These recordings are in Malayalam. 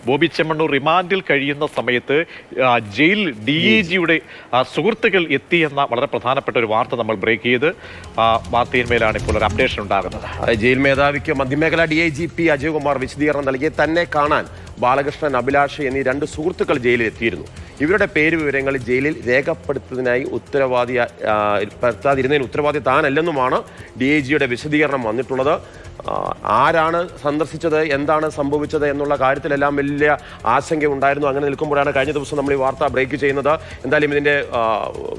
ബോബി ചെമ്മണ്ണൂർ റിമാൻഡിൽ കഴിയുന്ന സമയത്ത് ജയിൽ DIGയുടെ സുഹൃത്തുക്കൾ എത്തിയെന്ന വളരെ പ്രധാനപ്പെട്ട ഒരു വാർത്ത നമ്മൾ ബ്രേക്ക് ചെയ്ത് വാർത്തയിന്മേലാണ് ഇപ്പോൾ ഒരു അപ്ഡേഷൻ ഉണ്ടാകുന്നത്. ജയിൽ മേധാവിക്ക് മധ്യമേഖല DIGP അജയ്കുമാർ വിശദീകരണം നൽകി തന്നെ കാണാൻ ബാലകൃഷ്ണൻ, അഭിലാഷ് എന്നീ 2 സുഹൃത്തുക്കൾ ജയിലിൽ എത്തിയിരുന്നു. ഇവരുടെ പേര് വിവരങ്ങൾ ജയിലിൽ രേഖപ്പെടുത്തുന്നതിനായി ഉത്തരവാദി താനല്ലെന്നുമാണ് DIGയുടെ വിശദീകരണം വന്നിട്ടുള്ളത്. ആരാണ് സന്ദർശിച്ചത്, എന്താണ് സംഭവിച്ചത് എന്നുള്ള കാര്യത്തിലെല്ലാം വലിയ ആശങ്ക ഉണ്ടായിരുന്നു. അങ്ങനെ നിൽക്കുമ്പോഴാണ് കഴിഞ്ഞ ദിവസം നമ്മൾ ഈ വാർത്ത ബ്രേക്ക് ചെയ്യുന്നത്. എന്തായാലും ഇതിൻ്റെ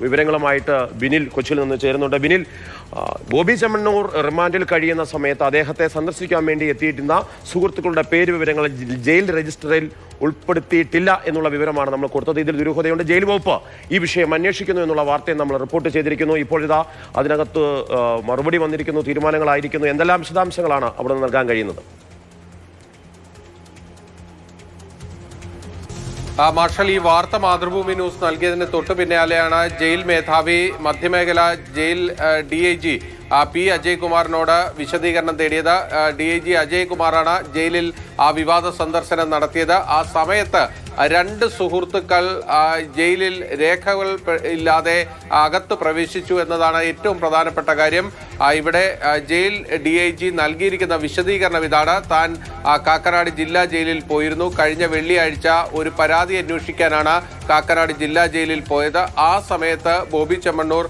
വിവരങ്ങളുമായിട്ട് ബിനിൽ കൊച്ചിയിൽ നിന്ന് ചേരുന്നുണ്ട്. ബിനിൽ, ബോബി ചെമ്മണ്ണൂർ റിമാൻഡിൽ കഴിയുന്ന സമയത്ത് അദ്ദേഹത്തെ സന്ദർശിക്കാൻ വേണ്ടി എത്തിയിരുന്ന സുഹൃത്തുക്കളുടെ പേര് വിവരങ്ങൾ ജയിൽ രജിസ്റ്ററിൽ ഉൾപ്പെടുത്തിയിട്ടില്ല എന്നുള്ള വിവരമാണ് നമ്മൾ കൊടുത്തത്. ഇതിൽ ദുരൂഹതയുണ്ട്. ജയിൽ വകുപ്പ് ഈ വിഷയം അന്വേഷിക്കുന്നു എന്നുള്ള വാർത്തയും നമ്മൾ റിപ്പോർട്ട് ചെയ്തിരിക്കുന്നു. ഇപ്പോഴിതാ അതിനകത്ത് മറുപടി വന്നിരിക്കുന്നു, തീരുമാനങ്ങളായിരിക്കുന്നു. എന്തെല്ലാം വിശദാംശങ്ങളാണ് അവിടെ നിന്ന് നൽകാൻ കഴിയുന്നത്? മാർഷൽ, ഈ വാർത്ത മാതൃഭൂമി ന്യൂസ് നൽകിയതിന് തൊട്ടു പിന്നാലെയാണ് ജയിൽ മേധാവി മധ്യമേഖല ജയിൽ DIG P. അജയ്കുമാറിനോട് വിശദീകരണം തേടിയത്. DIG അജയ്കുമാറാണ് ജയിലിൽ ആ വിവാദ സന്ദർശനം നടത്തിയത്. ആ സമയത്ത് 2 സുഹൃത്തുക്കൾ ജയിലിൽ രേഖകൾ ഇല്ലാതെ അകത്ത് പ്രവേശിച്ചു എന്നതാണ് ഏറ്റവും പ്രധാനപ്പെട്ട കാര്യം. ഇവിടെ ജയിൽ DIG നൽകിയിരിക്കുന്ന വിശദീകരണം ഇതാണ്. താൻ കാക്കനാട് ജില്ലാ ജയിലിൽ പോയിരുന്നു. കഴിഞ്ഞ വെള്ളിയാഴ്ച ഒരു പരാതി അന്വേഷിക്കാനാണ് കാക്കനാട് ജില്ലാ ജയിലിൽ പോയത്. ആ സമയത്ത് ബോബി ചെമ്മണ്ണൂർ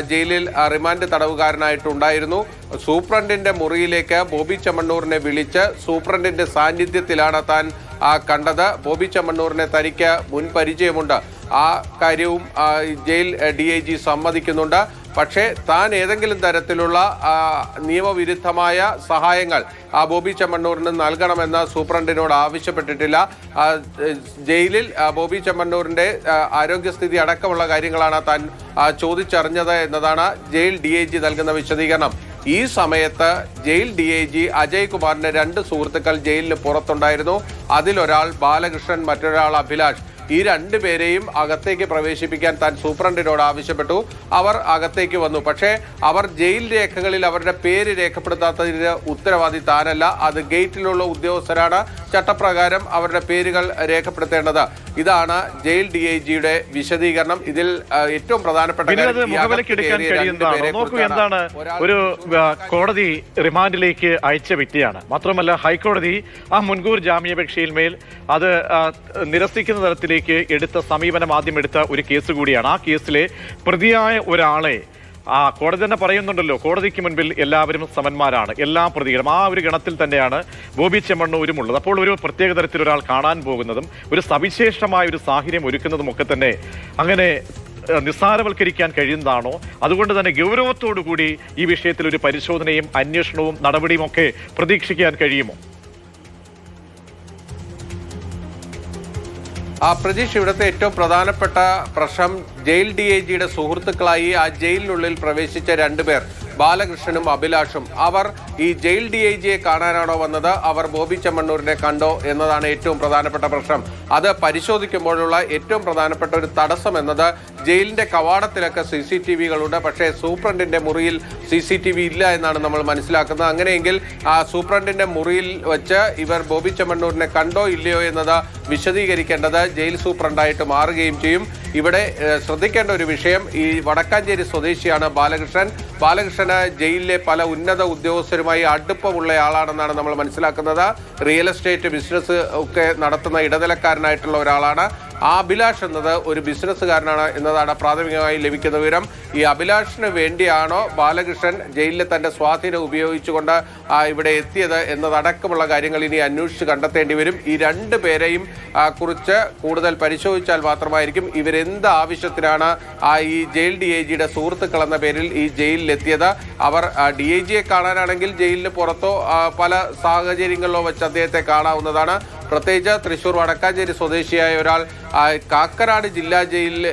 ജയിലിൽ റിമാൻഡ് തടവുകാരനായിട്ടുണ്ടായിരുന്നു. സൂപ്രണ്ടിന്റെ മുറിയിലേക്ക് ബോബി ചെമ്മണ്ണൂരിനെ വിളിച്ച് സൂപ്രണ്ടിന്റെ സാന്നിധ്യത്തിലാണ് താൻ കണ്ടത്. ബോബി ചെമ്മണ്ണൂരിനെ തനിക്ക് മുൻ പരിചയമുണ്ട്. ആ കാര്യവും ജയിൽ DIG സമ്മതിക്കുന്നുണ്ട്. പക്ഷേ താൻ ഏതെങ്കിലും തരത്തിലുള്ള നിയമവിരുദ്ധമായ സഹായങ്ങൾ ബോബി ചെമ്മണ്ണൂരിന് നൽകണമെന്ന് സൂപ്രണ്ടിനോട് ആവശ്യപ്പെട്ടിട്ടില്ല. ജയിലിൽ ബോബി ചെമ്മണ്ണൂരിന്റെ ആരോഗ്യസ്ഥിതി അടക്കമുള്ള കാര്യങ്ങളാണ് താൻ ചോദിച്ചറിഞ്ഞത് എന്നതാണ് ജയിൽ DIG നൽകുന്ന വിശദീകരണം. ഈ സമയത്ത് ജയിൽ DIG അജയ്കുമാറിന്റെ 2 സുഹൃത്തുക്കൾ ജയിലിന് പുറത്തുണ്ടായിരുന്നു. അതിലൊരാൾ ബാലകൃഷ്ണൻ, മറ്റൊരാൾ അഭിലാഷ്. ഈ 2 പേരെയും അകത്തേക്ക് പ്രവേശിപ്പിക്കാൻ താൻ സൂപ്രണ്ടിനോട് ആവശ്യപ്പെട്ടു. അവർ അകത്തേക്ക് വന്നു. പക്ഷേ അവർ ജയിൽ രേഖകളിൽ അവരുടെ പേര് രേഖപ്പെടുത്താത്തതിന് ഉത്തരവാദി താനല്ല. അത് ഗേറ്റിലുള്ള ഉദ്യോഗസ്ഥരാണ് ചട്ടപ്രകാരം അവരുടെ പേരുകൾ രേഖപ്പെടുത്തേണ്ടത്. ഇതാണ് ജയിൽ DIGയുടെ വിശദീകരണം. ഇതിൽ ഏറ്റവും പ്രധാനപ്പെട്ട എന്താണ്, ഒരു കോടതി റിമാൻഡിലേക്ക് അയച്ച വ്യക്തിയാണ്. മാത്രമല്ല ഹൈക്കോടതി ആ മുൻകൂർ ജാമ്യാപേക്ഷയിൽ മേൽ അത് നിരസിക്കുന്ന തരത്തിലേക്ക് എടുത്ത സമീപനം ആദ്യം എടുത്ത ഒരു കേസ് കൂടിയാണ്. ആ കേസിലെ പ്രതിയായ ഒരാളെ കോടതി തന്നെ പറയുന്നുണ്ടല്ലോ, കോടതിക്ക് മുൻപിൽ എല്ലാവരും സമന്മാരാണ്, എല്ലാ പ്രതികളും. ആ ഒരു ഗണത്തിൽ തന്നെയാണ് ബോബി ചെമ്മണ്ണൂരും ഉള്ളത്. അപ്പോൾ ഒരു പ്രത്യേക തരത്തിൽ ഒരാൾ കാണാൻ പോകുന്നതും ഒരു സവിശേഷമായ ഒരു സാഹചര്യം ഒരുക്കുന്നതും ഒക്കെ തന്നെ അങ്ങനെ നിസ്സാരവൽക്കരിക്കാൻ കഴിയുന്നതാണോ? അതുകൊണ്ട് തന്നെ ഗൗരവത്തോടു കൂടി ഈ വിഷയത്തിൽ ഒരു പരിശോധനയും അന്വേഷണവും നടപടിയും ഒക്കെ പ്രതീക്ഷിക്കാൻ കഴിയുമോ? പ്രതീക്ഷ, ഇവിടുത്തെ ഏറ്റവും പ്രധാനപ്പെട്ട പ്രശ്നം ജയിൽ DIGയുടെ സുഹൃത്തുക്കളായി ആ ജയിലിനുള്ളിൽ പ്രവേശിച്ച 2 പേർ, ബാലകൃഷ്ണനും അഭിലാഷും, അവർ ഈ ജയിൽ DIGയെ കാണാനാണോ വന്നത്, അവർ ബോബി ചെമ്മണ്ണൂരിനെ കണ്ടോ എന്നതാണ് ഏറ്റവും പ്രധാനപ്പെട്ട പ്രശ്നം. അത് പരിശോധിക്കുമ്പോഴുള്ള ഏറ്റവും പ്രധാനപ്പെട്ട ഒരു തടസ്സം എന്നത് ജയിലിന്റെ കവാടത്തിലൊക്കെ CCTVകളുണ്ട്. പക്ഷേ സൂപ്രണ്ടിന്റെ മുറിയിൽ CCTV ഇല്ല എന്നാണ് നമ്മൾ മനസ്സിലാക്കുന്നത്. അങ്ങനെയെങ്കിൽ ആ സൂപ്രണ്ടിന്റെ മുറിയിൽ വെച്ച് ഇവർ ബോബി ചെമ്മണ്ണൂരിനെ കണ്ടോ ഇല്ലയോ എന്നത് വിശദീകരിക്കേണ്ടത് ജയിൽ സൂപ്രണ്ടായിട്ട് മാറുകയും ചെയ്യും. ഇവിടെ ശ്രദ്ധിക്കേണ്ട ഒരു വിഷയം, ഈ വടക്കാഞ്ചേരി സ്വദേശിയാണ് ബാലകൃഷ്ണൻ. ബാലകൃഷ്ണന് ജയിലിലെ പല ഉന്നത ഉദ്യോഗസ്ഥരുമായി അടുപ്പമുള്ള ആളാണെന്നാണ് നമ്മൾ മനസ്സിലാക്കുന്നത്. റിയൽ എസ്റ്റേറ്റ് ബിസിനസ് ഒക്കെ നടത്തുന്ന ഇടനിലക്കാരനായിട്ടുള്ള ഒരാളാണ്. ആ അഭിലാഷ് എന്നത് ഒരു ബിസിനസ്സുകാരനാണ് എന്നതാണ് പ്രാഥമികമായി ലഭിക്കുന്ന വിവരം. ഈ അഭിലാഷിന് വേണ്ടിയാണോ ബാലകൃഷ്ണൻ ജയിലിലെ തന്റെ സ്വാധീനം ഉപയോഗിച്ചുകൊണ്ട് ഇവിടെ എത്തിയത് എന്നതടക്കമുള്ള കാര്യങ്ങൾ ഇനി അന്വേഷിച്ച് കണ്ടെത്തേണ്ടി വരും. ഈ 2 പേരെയും കുറിച്ച് കൂടുതൽ പരിശോധിച്ചാൽ മാത്രമായിരിക്കും ഇവരെന്ത് ആവശ്യത്തിനാണ് ഈ ജയിൽ DIGയുടെ സുഹൃത്തുക്കൾ എന്ന പേരിൽ ഈ ജയിലിലെത്തിയത്. അവർ DIGയെ കാണാനാണെങ്കിൽ ജയിലിന് പുറത്തോ പല സാഹചര്യങ്ങളിലോ വെച്ച് അദ്ദേഹത്തെ കാണാവുന്നതാണ്. പ്രത്യേകിച്ച് തൃശൂർ വടക്കാഞ്ചേരി സ്വദേശിയായ ഒരാൾ കാക്കനാട് ജില്ലാ ജയിലിൽ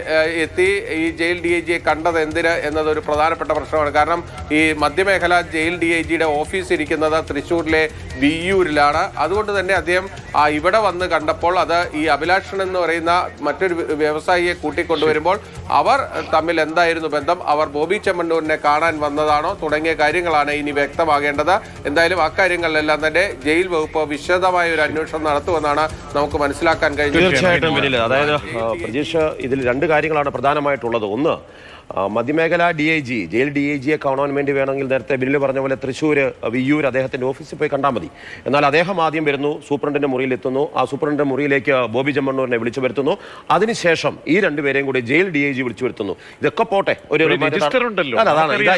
എത്തി ഈ ജയിൽ DIG കണ്ടത് എന്തിന് എന്നതൊരു പ്രധാനപ്പെട്ട പ്രശ്നമാണ്. കാരണം ഈ മധ്യമേഖല ജയിൽ DIGയുടെ ഓഫീസ് ഇരിക്കുന്നത് തൃശ്ശൂരിലെ വിയ്യൂരിലാണ്. അതുകൊണ്ട് തന്നെ അദ്ദേഹം ഇവിടെ വന്ന് കണ്ടപ്പോൾ അത് ഈ അഭിലാഷൻ എന്ന് പറയുന്ന മറ്റൊരു വ്യവസായിയെ കൂട്ടിക്കൊണ്ടുവരുമ്പോൾ അവർ തമ്മിൽ എന്തായിരുന്നു ബന്ധം, അവർ ബോബി ചെമ്മണ്ണൂരിനെ കാണാൻ വന്നതാണോ തുടങ്ങിയ കാര്യങ്ങളാണ് ഇനി വ്യക്തമാകേണ്ടത്. എന്തായാലും അക്കാര്യങ്ങളിലെല്ലാം തന്നെ ജയിൽ വകുപ്പ് വിശദമായ ഒരു അന്വേഷണം നടത്തുമെന്നാണ് നമുക്ക് മനസ്സിലാക്കാൻ കഴിഞ്ഞത്. തീർച്ചയായിട്ടും വിനിൽ, അതായത് പ്രജീഷ്, ഇതിൽ രണ്ട് കാര്യങ്ങളാണ് പ്രധാനമായിട്ടുള്ളത്. ഒന്ന്, മധ്യമേഖല DIG ജയിൽ DIGയെ കാണാൻ വേണ്ടി വേണമെങ്കിൽ നേരത്തെ ബില്ലിൽ പറഞ്ഞ പോലെ തൃശ്ശൂർ വിയ്യൂർ അദ്ദേഹത്തിന്റെ ഓഫീസിൽ പോയി കണ്ടാൽ മതി. എന്നാൽ അദ്ദേഹം ആദ്യം വരുന്നു, സൂപ്രണ്ടിന്റെ മുറിയിൽ എത്തുന്നു. ആ സൂപ്രണ്ടിന്റെ മുറിയിലേക്ക് ബോബി ചെമ്മണ്ണൂരിനെ വിളിച്ചു വരുത്തുന്നു. അതിനുശേഷം ഈ രണ്ടുപേരെയും കൂടി ജയിൽ DIG വിളിച്ചു വരുത്തുന്നു. ഇതൊക്കെ പോട്ടെ, ഒരു രജിസ്റ്റർ ഉണ്ടല്ലോ.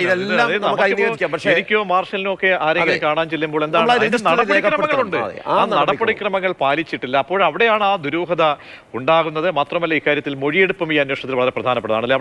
ഇതെല്ലാം നമുക്ക് അംഗീകരിക്കാം. പക്ഷേ ശരിക്കോ മാർഷലിനോ ഒക്കെ ആരെങ്കിലും കാണാൻ ചെല്ലുമ്പോൾ എന്താണ് നടപടിക്രമങ്ങളുണ്ട്, ആ നടപടിക്രമങ്ങൾ പാലിച്ചിട്ടില്ല. അപ്പോൾ അവിടെയാണ് ആ ദുരൂഹത ഉണ്ടാകുന്നത്. മാത്രമല്ല ഇക്കാര്യത്തിൽ മൊഴിയെടുപ്പും ഈ അന്വേഷണത്തിൽ വളരെ പ്രധാനപ്പെട്ടതാണ്.